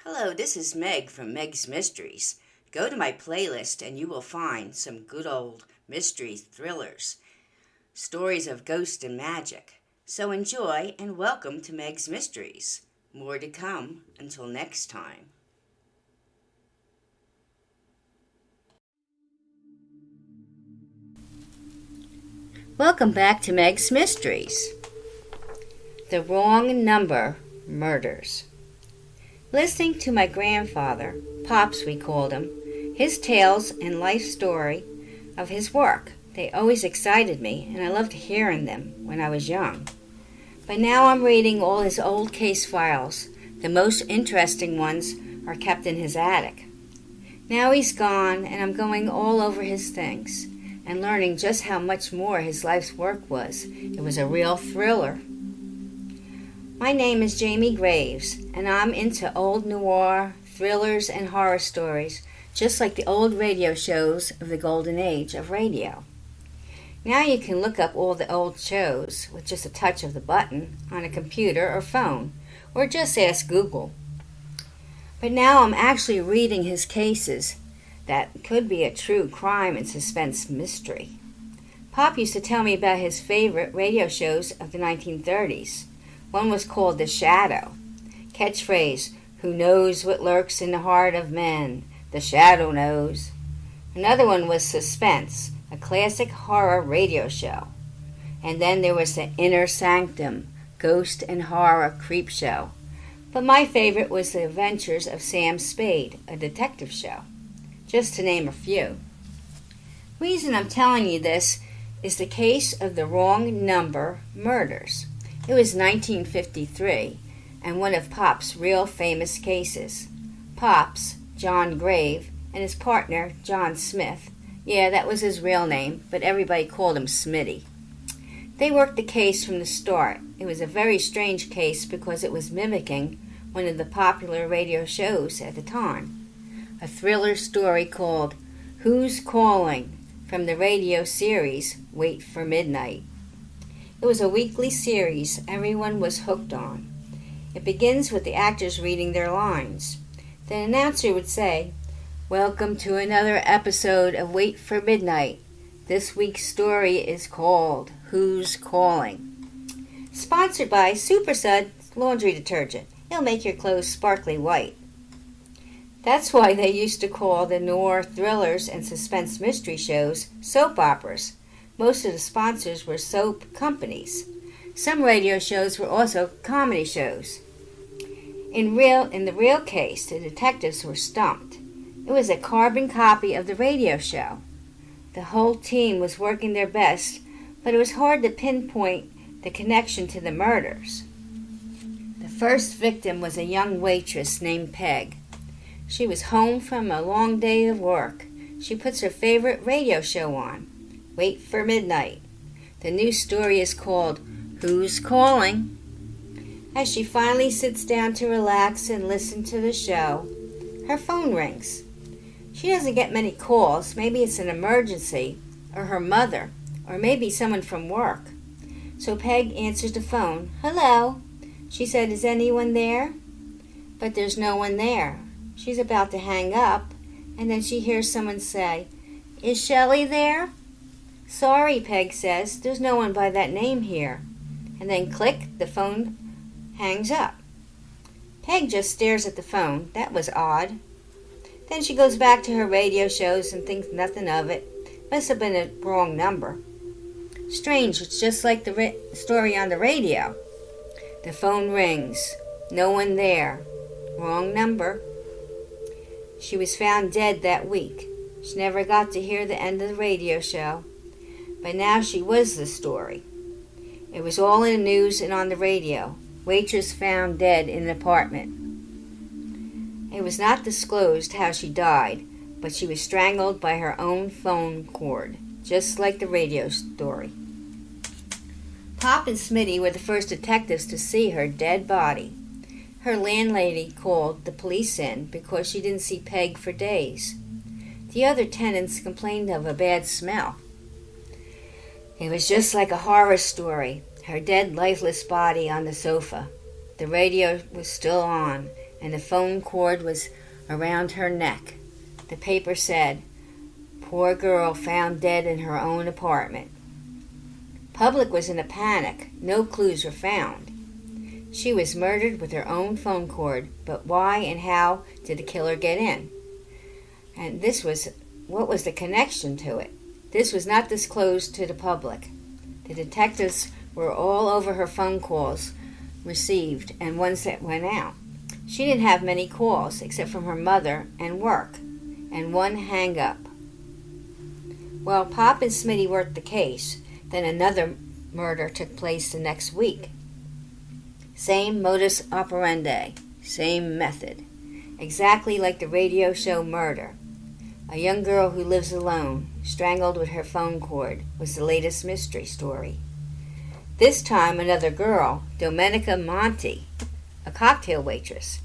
Hello, this is Meg from MEG's Mysteries. Go to my playlist and you will find some good old mystery thrillers, stories of ghost and magic. So enjoy and welcome to MEG's Mysteries. More to come until next time. Welcome back to MEG's Mysteries. The Wrong Number Murders. Listening to my grandfather, Pops we called him, his tales and life story of his work, they always excited me, and I loved hearing them when I was young. But now I'm reading all his old case files. The most interesting ones are kept in his attic. Now he's gone, and I'm going all over his things and learning just how much more his life's work was. It was a real thriller. My name is Jamie Graves, and I'm into old noir, thrillers, and horror stories, just like the old radio shows of the golden age of radio. Now you can look up all the old shows with just a touch of the button on a computer or phone, or just ask Google. But now I'm actually reading his cases that could be a true crime and suspense mystery. Pop used to tell me about his favorite radio shows of the 1930s. One was called The Shadow. Catchphrase, "Who knows what lurks in the heart of men? The Shadow knows." Another one was Suspense, a classic horror radio show. And then there was The Inner Sanctum, ghost and horror creep show. But my favorite was The Adventures of Sam Spade, a detective show, just to name a few. Reason I'm telling you this is the case of the Wrong Number Murders. It was 1953, and one of Pop's real famous cases. Pop's, John Grave, and his partner, John Smith. Yeah, that was his real name, but everybody called him Smitty. They worked the case from the start. It was a very strange case because it was mimicking one of the popular radio shows at the time. A thriller story called Who's Calling? From the radio series Wait for Midnight. It was a weekly series everyone was hooked on. It begins with the actors reading their lines. The announcer would say, "Welcome to another episode of Wait for Midnight. This week's story is called Who's Calling?" Sponsored by Super Sud laundry detergent. It'll make your clothes sparkly white. That's why they used to call the noir thrillers and suspense mystery shows soap operas. Most of the sponsors were soap companies. Some radio shows were also comedy shows. In the real case, the detectives were stumped. It was a carbon copy of the radio show. The whole team was working their best, but it was hard to pinpoint the connection to the murders. The first victim was a young waitress named Peg. She was home from a long day of work. She puts her favorite radio show on, Wait for Midnight. The new story is called Who's Calling? As she finally sits down to relax and listen to the show, her phone rings. She doesn't get many calls. Maybe it's an emergency, or her mother, or maybe someone from work. So Peg answers the phone. "Hello." She said, "Is anyone there?" But there's no one there. She's about to hang up, and then she hears someone say, "Is Shelley there?" "Sorry," Peg says, "there's no one by that name here." And then click, the phone hangs up. Peg just stares at the phone. That was odd. Then she goes back to her radio shows and thinks nothing of it. Must have been a wrong number. Strange, it's just like the story on the radio. The phone rings. No one there. Wrong number. She was found dead that week. She never got to hear the end of the radio show. But now she was the story. It was all in the news and on the radio. Waitress found dead in an apartment. It was not disclosed how she died, but she was strangled by her own phone cord, just like the radio story. Pop and Smitty were the first detectives to see her dead body. Her landlady called the police in because she didn't see Peg for days. The other tenants complained of a bad smell. It was just like a horror story. Her dead, lifeless body on the sofa. The radio was still on, and the phone cord was around her neck. The paper said, "Poor girl found dead in her own apartment." Public was in a panic. No clues were found. She was murdered with her own phone cord, but why and how did the killer get in? And what was the connection to it? This was not disclosed to the public. The detectives were all over her phone calls received and ones that went out. She didn't have many calls except from her mother and work, and one hang-up. Well, Pop and Smitty worked the case. Then another murder took place the next week. Same modus operandi, same method. Exactly like the radio show Murder. A young girl who lives alone, strangled with her phone cord, was the latest mystery story. This time another girl, Domenica Monti, a cocktail waitress.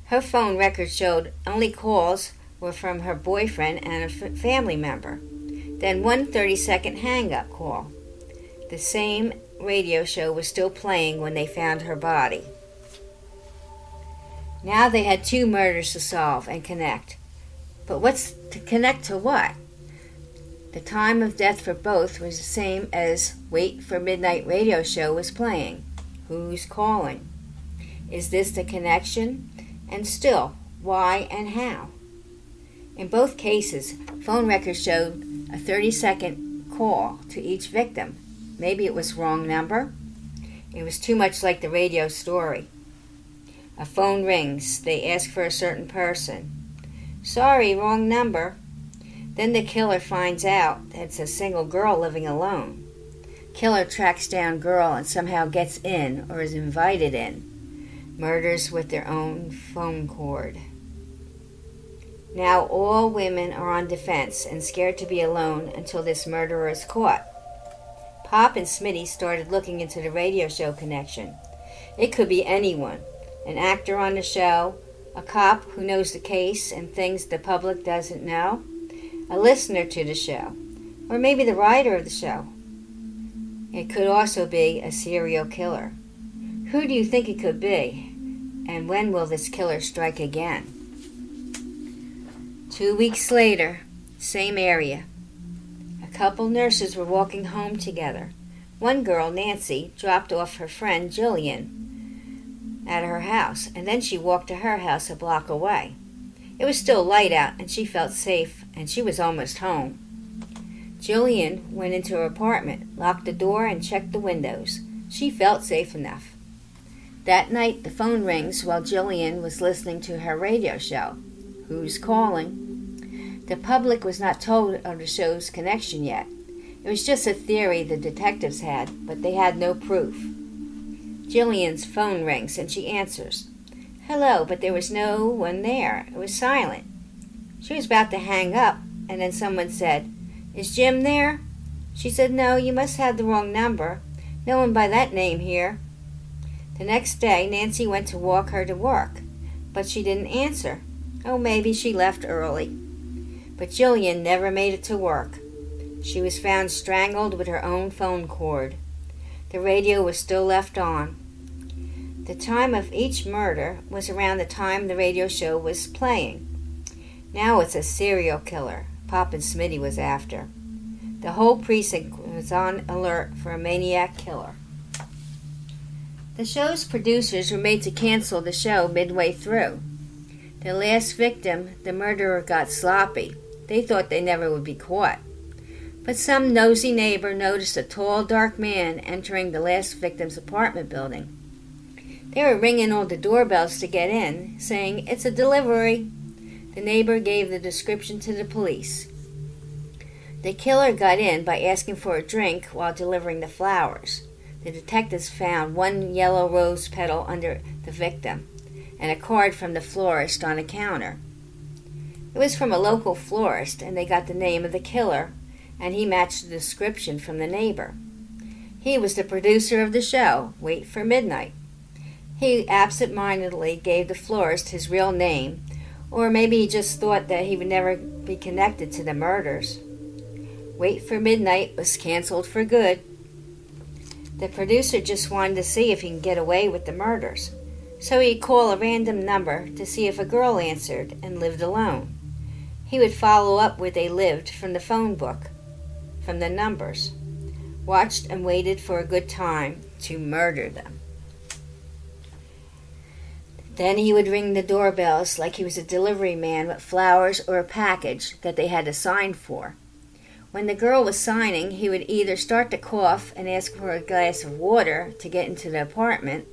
Her phone record showed only calls were from her boyfriend and a family member. Then one 30-second hang-up call. The same radio show was still playing when they found her body. Now they had 2 murders to solve and connect. But what's to connect to what? The time of death for both was the same as Wait for Midnight radio show was playing. Who's calling? Is this the connection? And still, why and how? In both cases, phone records showed a 30-second call to each victim. Maybe it was wrong number. It was too much like the radio story. A phone rings. They ask for a certain person. Sorry, wrong number. Then the killer finds out that it's a single girl living alone. Killer tracks down girl and somehow gets in or is invited in. Murders with their own phone cord. Now all women are on defense and scared to be alone until this murderer is caught. Pop and Smitty started looking into the radio show connection. It could be anyone, an actor on the show, a cop who knows the case and things the public doesn't know, a listener to the show, or maybe the writer of the show. It could also be a serial killer. Who do you think it could be? And when will this killer strike again? 2 weeks later, same area. A couple nurses were walking home together. One girl, Nancy, dropped off her friend Jillian at her house, and then she walked to her house a block away. It was still light out, and she felt safe, and she was almost home. Jillian went into her apartment, locked the door, and checked the windows. She felt safe enough. That night, the phone rings while Jillian was listening to her radio show. Who's calling? The public was not told of the show's connection yet. It was just a theory the detectives had, but they had no proof. Jillian's phone rings and she answers. Hello, but there was no one there. It was silent. She was about to hang up, and then someone said, Is Jim there? She said, No, you must have the wrong number. No one by that name here. The next day, Nancy went to walk her to work, but she didn't answer. Oh, maybe she left early. But Jillian never made it to work. She was found strangled with her own phone cord. The radio was still left on. The time of each murder was around the time the radio show was playing. Now it's a serial killer Pop and Smitty was after. The whole precinct was on alert for a maniac killer. The show's producers were made to cancel the show midway through. The last victim, the murderer, got sloppy. They thought they never would be caught. But some nosy neighbor noticed a tall, dark man entering the last victim's apartment building. They were ringing all the doorbells to get in, saying, It's a delivery. The neighbor gave the description to the police. The killer got in by asking for a drink while delivering the flowers. The detectives found one yellow rose petal under the victim and a card from the florist on a counter. It was from a local florist, and they got the name of the killer, and he matched the description from the neighbor. He was the producer of the show, Wait for Midnight. He absent-mindedly gave the florist his real name, or maybe he just thought that he would never be connected to the murders. Wait for Midnight was canceled for good. The producer just wanted to see if he can get away with the murders. So he'd call a random number to see if a girl answered and lived alone. He would follow up where they lived from the phone book, from the numbers, watched and waited for a good time to murder them. Then he would ring the doorbells like he was a delivery man with flowers or a package that they had to sign for. When the girl was signing, he would either start to cough and ask for a glass of water to get into the apartment,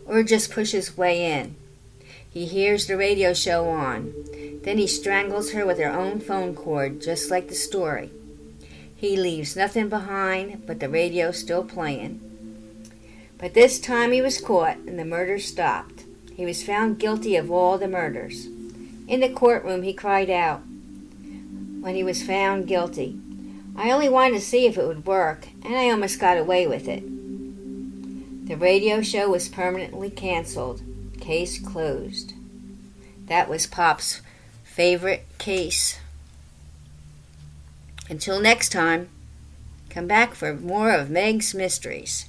or just push his way in. He hears the radio show on. Then he strangles her with her own phone cord, just like the story. He leaves nothing behind but the radio still playing. But this time he was caught and the murder stopped. He was found guilty of all the murders. In the courtroom he cried out when he was found guilty, "I only wanted to see if it would work, and I almost got away with it." The radio show was permanently canceled. Case closed. That was Pop's favorite case. Until next time, come back for more of Meg's Mysteries.